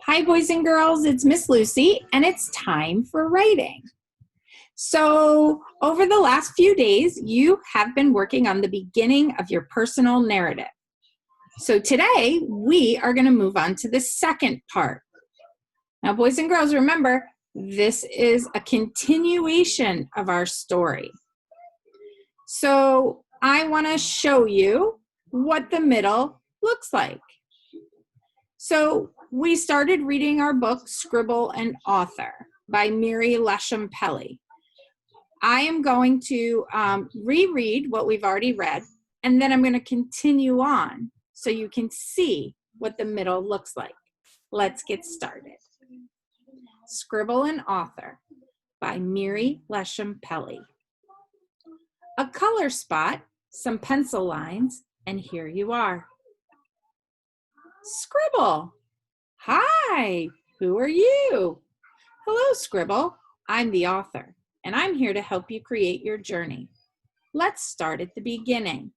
Hi, boys and girls, it's Miss Lucy, and it's time for writing. So, over the last few days, you have been working on the beginning of your personal narrative. So, today we are going to move on to the second part. Now, boys and girls, remember, this is a continuation of our story. So, I want to show you what the middle looks like. So we started reading our book, Scribble and Author by Mary Lesham Pelley. I am going to reread what we've already read, and then I'm going to continue on so you can see what the middle looks like. Let's get started. Scribble and Author by Mary Lesham Pelley. A color spot, some pencil lines, and here you are. Scribble. Hi, who are you? Hello, Scribble. I'm the author, and I'm here to help you create your journey. Let's start at the beginning.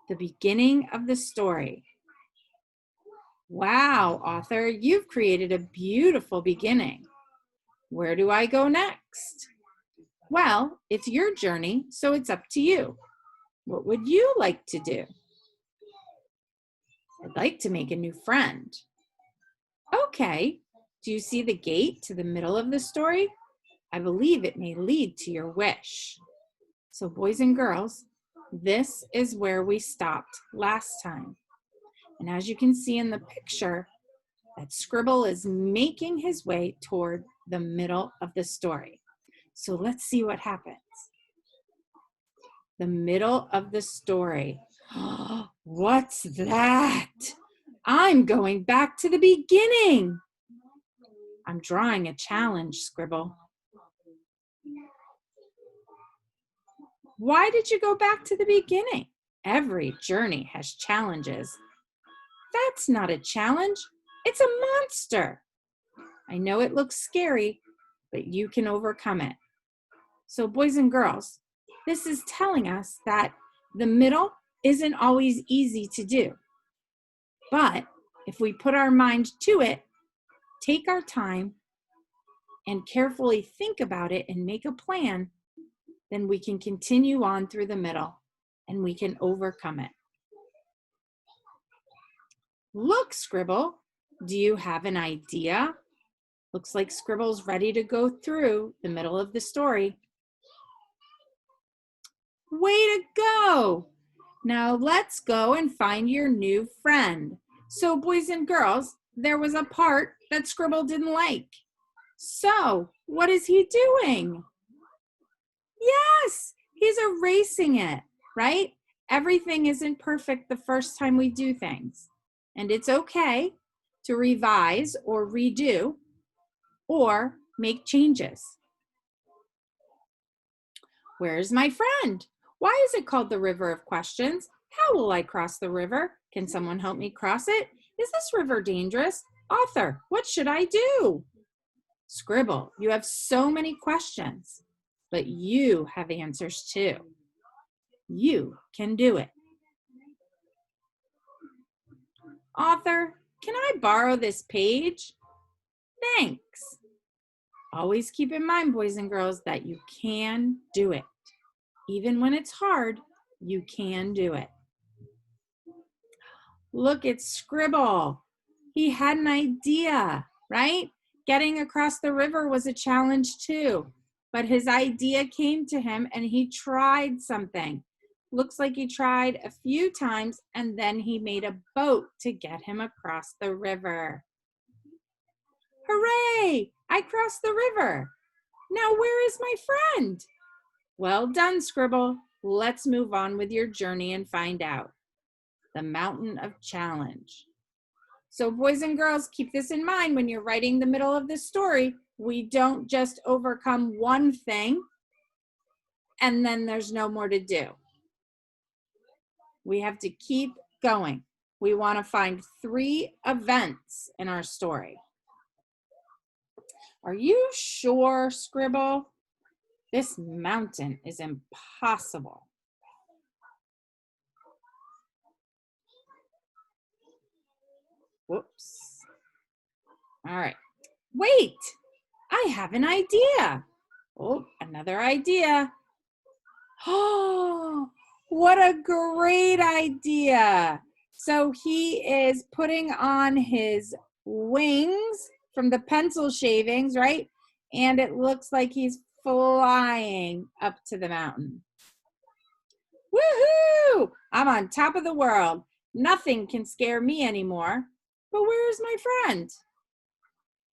The beginning of the story. Wow, author, you've created a beautiful beginning. Where do I go next? Well, it's your journey, so it's up to you. What would you like to do? I'd like to make a new friend. Okay, do you see the gate to the middle of the story? I believe it may lead to your wish. So boys and girls, this is where we stopped last time. And as you can see in the picture, that Scribble is making his way toward the middle of the story. So let's see what happens. The middle of the story. What's that? I'm going back to the beginning. I'm drawing a challenge, Scribble. Why did you go back to the beginning? Every journey has challenges. That's not a challenge. It's a monster. I know it looks scary, but you can overcome it. So boys and girls, this is telling us that the middle isn't always easy to do. But if we put our mind to it, take our time, and carefully think about it and make a plan, then we can continue on through the middle and we can overcome it. Look, Scribble, do you have an idea? Looks like Scribble's ready to go through the middle of the story. Way to go! Now let's go and find your new friend. So boys and girls, there was a part that Scribble didn't like. So what is he doing? Yes, he's erasing it, right? Everything isn't perfect the first time we do things. And it's okay to revise or redo or make changes. Where's my friend? Why is it called the River of Questions? How will I cross the river? Can someone help me cross it? Is this river dangerous? Author, what should I do? Scribble, you have so many questions, but you have answers too. You can do it. Author, can I borrow this page? Thanks. Always keep in mind, boys and girls, that you can do it. Even when it's hard, you can do it. Look at Scribble. He had an idea, right? Getting across the river was a challenge too, but his idea came to him and he tried something. Looks like he tried a few times and then he made a boat to get him across the river. Hooray! I crossed the river. Now where is my friend? Well done, Scribble. Let's move on with your journey and find out. The Mountain of Challenge. So boys and girls, keep this in mind when you're writing the middle of this story. We don't just overcome one thing and then there's no more to do. We have to keep going. We want to find 3 events in our story. Are you sure, Scribble? This mountain is impossible. Whoops. All right. Wait, I have an idea. Oh, another idea. Oh, what a great idea. So he is putting on his wings from the pencil shavings, right? And it looks like he's flying up to the mountain. Woohoo! I'm on top of the world. Nothing can scare me anymore. But where's my friend?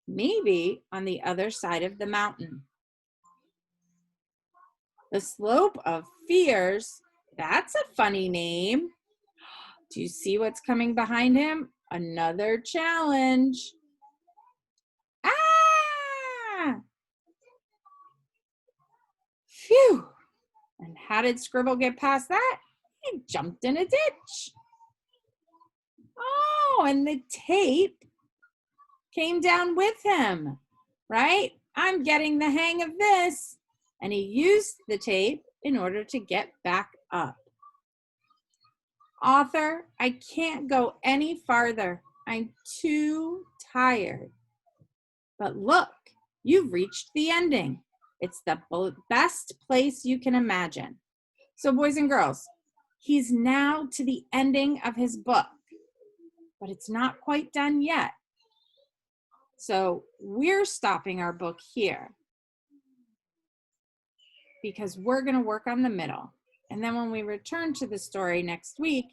Maybe on the other side of the mountain. The Slope of Fears, that's a funny name. Do you see what's coming behind him? Another challenge. Ah! Phew! And how did Scribble get past that? He jumped in a ditch. Oh, and the tape came down with him, right? I'm getting the hang of this. And he used the tape in order to get back up. Author, I can't go any farther. I'm too tired. But look, you've reached the ending. It's the best place you can imagine. So boys and girls, he's now to the ending of his book, but it's not quite done yet. So we're stopping our book here because we're going to work on the middle. And then when we return to the story next week,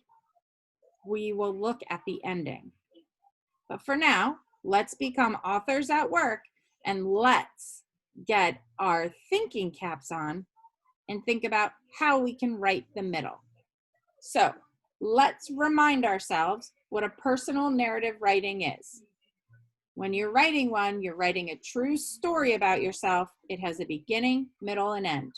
we will look at the ending. But for now, let's become authors at work and let's get our thinking caps on and think about how we can write the middle. So let's remind ourselves what a personal narrative writing is. When you're writing one, you're writing a true story about yourself. It has a beginning, middle, and end.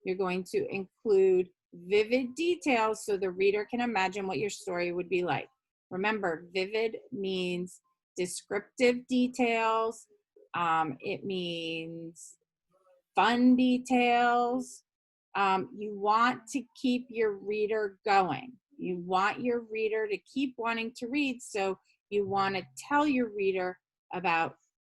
You're going to include vivid details so the reader can imagine what your story would be like. Remember, vivid means descriptive details. It means fun details. You want to keep your reader going. You want your reader to keep wanting to read, so you want to tell your reader about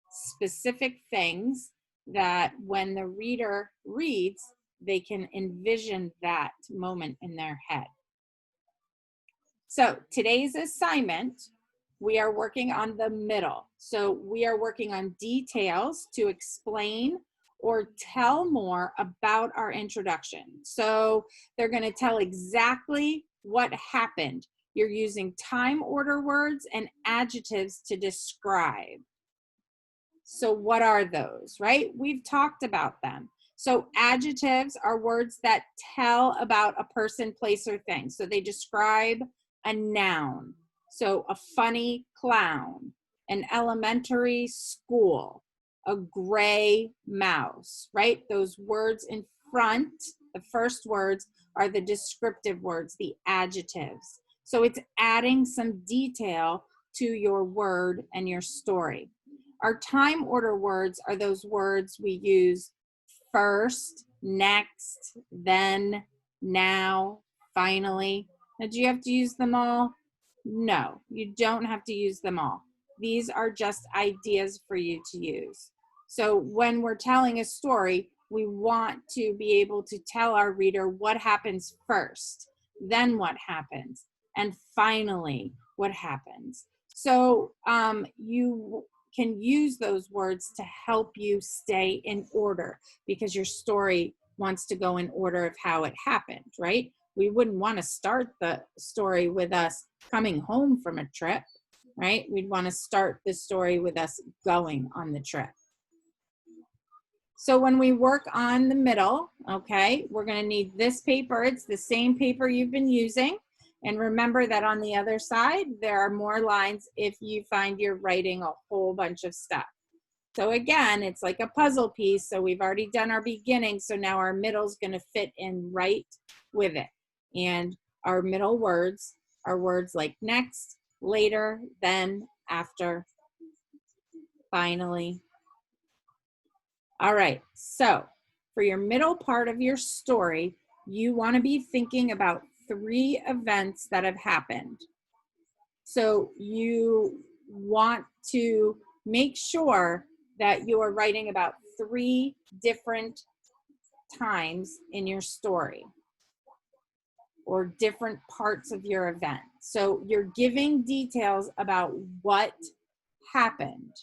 specific things that when the reader reads, they can envision that moment in their head. So today's assignment, we are working on the middle. So we are working on details to explain or tell more about our introduction. So they're going to tell exactly what happened. You're using time order words and adjectives to describe. So what are those, right? We've talked about them. So adjectives are words that tell about a person, place, or thing. So they describe a noun. So a funny clown, an elementary school, a gray mouse, right? Those words in front, the first words are the descriptive words, the adjectives. So it's adding some detail to your word and your story. Our time order words are those words we use first, next, then, now, finally. Now, do you have to use them all? No, you don't have to use them all. These are just ideas for you to use. So when we're telling a story, we want to be able to tell our reader what happens first, then what happens, and finally what happens. So you can use those words to help you stay in order because your story wants to go in order of how it happened, right? We wouldn't want to start the story with us coming home from a trip, right? We'd want to start the story with us going on the trip. So when we work on the middle, okay, we're going to need this paper. It's the same paper you've been using. And remember that on the other side, there are more lines if you find you're writing a whole bunch of stuff. So again, it's like a puzzle piece. So we've already done our beginning. So now our middle is going to fit in right with it. And our middle words are words like next, later, then, after, finally. All right, so for your middle part of your story, you want to be thinking about 3 events that have happened. So you want to make sure that you are writing about 3 different times in your story or different parts of your event. So you're giving details about what happened,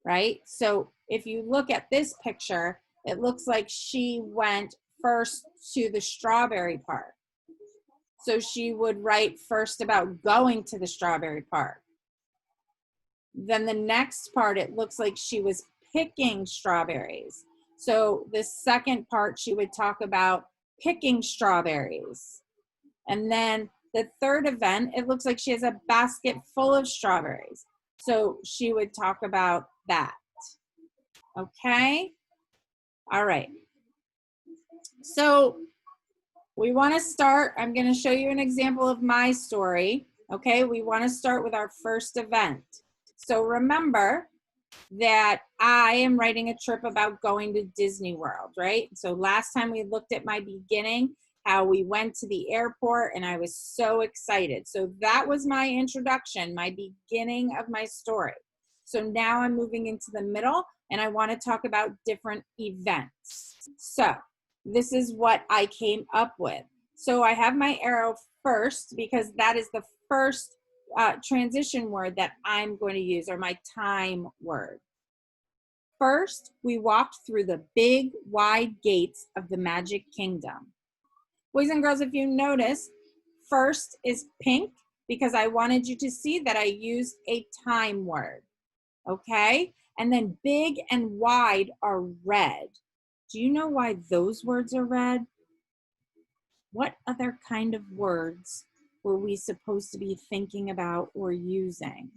right? So if you look at this picture, it looks like she went first to the strawberry park. So she would write first about going to the strawberry park. Then the next part, it looks like she was picking strawberries. So the second part, she would talk about picking strawberries. And then the third event, it looks like she has a basket full of strawberries. So she would talk about that. Okay? All right. So we want to start, I'm going to show you an example of my story. Okay, we want to start with our first event. So remember that I am writing a trip about going to Disney World, right? So last time we looked at my beginning, how we went to the airport and I was so excited. So that was my introduction, my beginning of my story. So now I'm moving into the middle and I want to talk about different events. So this is what I came up with. So I have my arrow first because that is the first transition word that I'm going to use, or my time word. First, we walked through the big, wide gates of the Magic Kingdom. Boys and girls, if you notice, first is pink because I wanted you to see that I used a time word, okay? And then big and wide are red. Do you know why those words are red? What other kind of words were we supposed to be thinking about or using?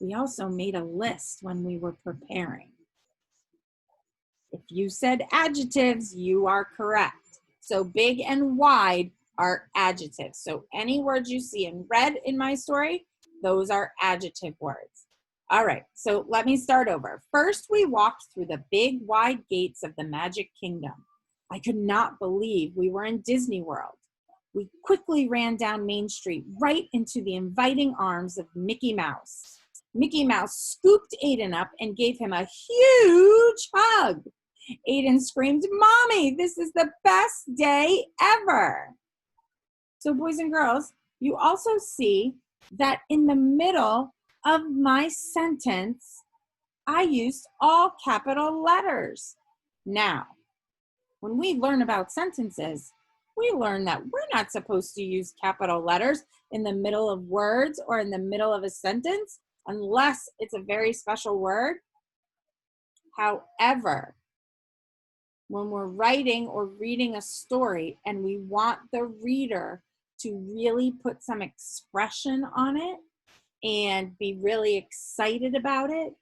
We also made a list when we were preparing. If you said adjectives, you are correct. So big and wide are adjectives. So any words you see in red in my story, those are adjective words. All right, so let me start over. First, we walked through the big, wide gates of the Magic Kingdom. I could not believe we were in Disney World. We quickly ran down Main Street right into the inviting arms of Mickey Mouse. Mickey Mouse scooped Aiden up and gave him a huge hug. Aiden screamed, "Mommy, this is the best day ever." So boys and girls, you also see that in the middle of my sentence, I used all capital letters. Now, when we learn about sentences, we learn that we're not supposed to use capital letters in the middle of words or in the middle of a sentence unless it's a very special word. However, when we're writing or reading a story and we want the reader to really put some expression on it and be really excited about it,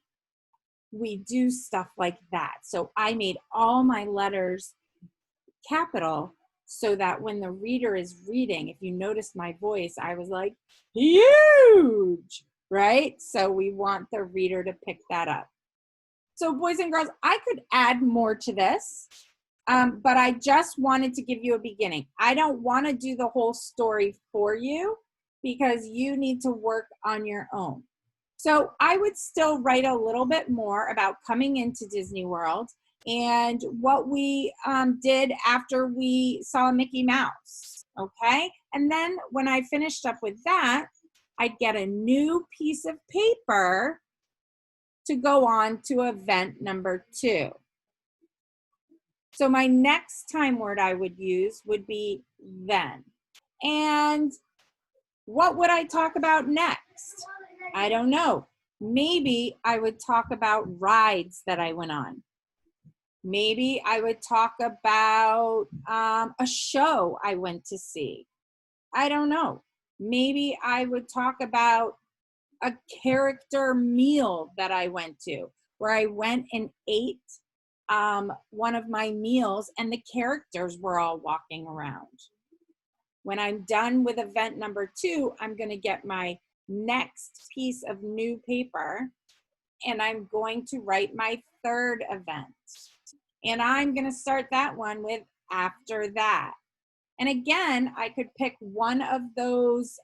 we do stuff like that. So I made all my letters capital so that when the reader is reading, if you notice my voice, I was like, huge, right? So we want the reader to pick that up. So boys and girls, I could add more to this, but I just wanted to give you a beginning. I don't want to do the whole story for you because you need to work on your own. So I would still write a little bit more about coming into Disney World and what we did after we saw Mickey Mouse, okay? And then when I finished up with that, I'd get a new piece of paper to go on to event number 2. So my next time word I would use would be then. And what would I talk about next? I don't know. Maybe I would talk about rides that I went on. Maybe I would talk about a show I went to see. I don't know. Maybe I would talk about a character meal that I went to, where I went and ate one of my meals and the characters were all walking around. When I'm done with event number 2, I'm going to get my next piece of new paper and I'm going to write my third event. And I'm going to start that one with after that. And again, I could pick one of those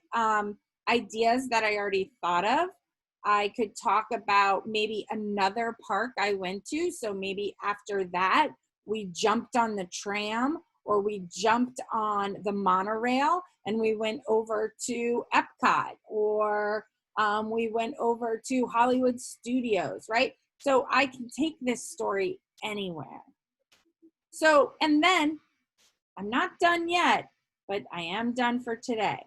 ideas that I already thought of. I could talk about maybe another park I went to. So maybe after that, we jumped on the tram or we jumped on the monorail and we went over to Epcot, or we went over to Hollywood Studios, right? So I can take this story anywhere. So, and then I'm not done yet, but I am done for today.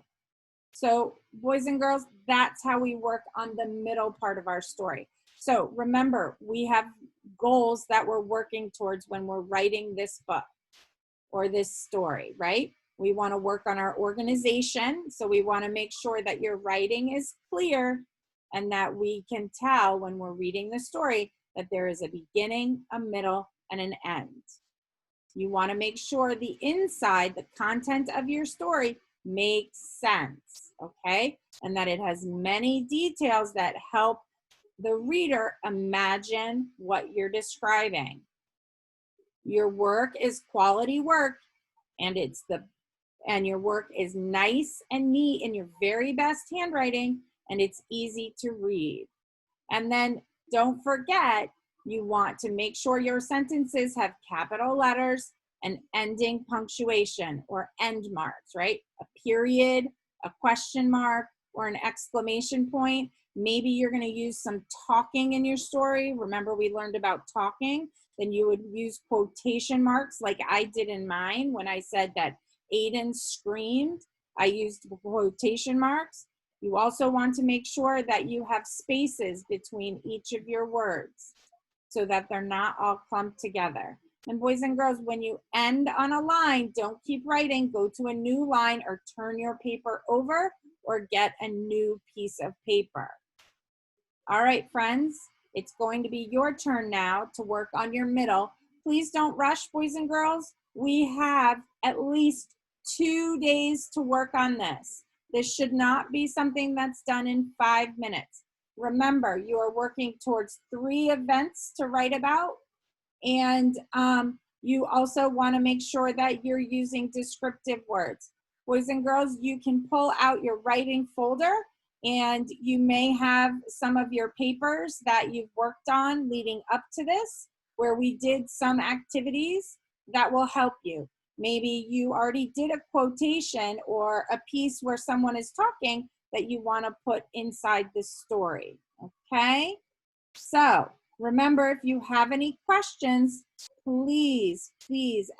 So boys and girls, that's how we work on the middle part of our story. So remember, we have goals that we're working towards when we're writing this book or this story, right? We want to work on our organization. So we want to make sure that your writing is clear and that we can tell when we're reading the story that there is a beginning, a middle, and an end. You want to make sure the inside, the content of your story makes sense, okay? And that it has many details that help the reader imagine what you're describing. Your work is quality work, and your work is nice and neat in your very best handwriting, and it's easy to read. And then don't forget, you want to make sure your sentences have capital letters and ending punctuation or end marks, right? A period, a question mark, or an exclamation point. Maybe you're going to use some talking in your story. Remember, we learned about talking. Then you would use quotation marks like I did in mine when I said that Aiden screamed. I used quotation marks. You also want to make sure that you have spaces between each of your words so that they're not all clumped together. And boys and girls, when you end on a line, don't keep writing. Go to a new line or turn your paper over or get a new piece of paper. All right, friends, it's going to be your turn now to work on your middle. Please don't rush, boys and girls. We have at least 2 days to work on this. This should not be something that's done in 5 minutes. Remember, you are working towards 3 events to write about, and you also want to make sure that you're using descriptive words. Boys and girls, you can pull out your writing folder, and you may have some of your papers that you've worked on leading up to this, where we did some activities that will help you. Maybe you already did a quotation or a piece where someone is talking that you want to put inside the story, okay? So remember, if you have any questions, please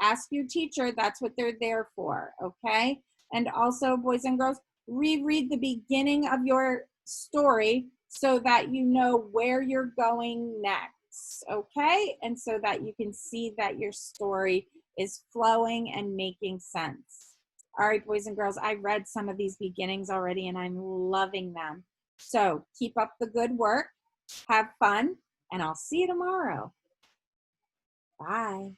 ask your teacher. That's what they're there for, okay? And also, boys and girls, reread the beginning of your story so that you know where you're going next, okay? And so that you can see that your story is flowing and making sense. All right, boys and girls, I read some of these beginnings already and I'm loving them. So keep up the good work, have fun, and I'll see you tomorrow. Bye.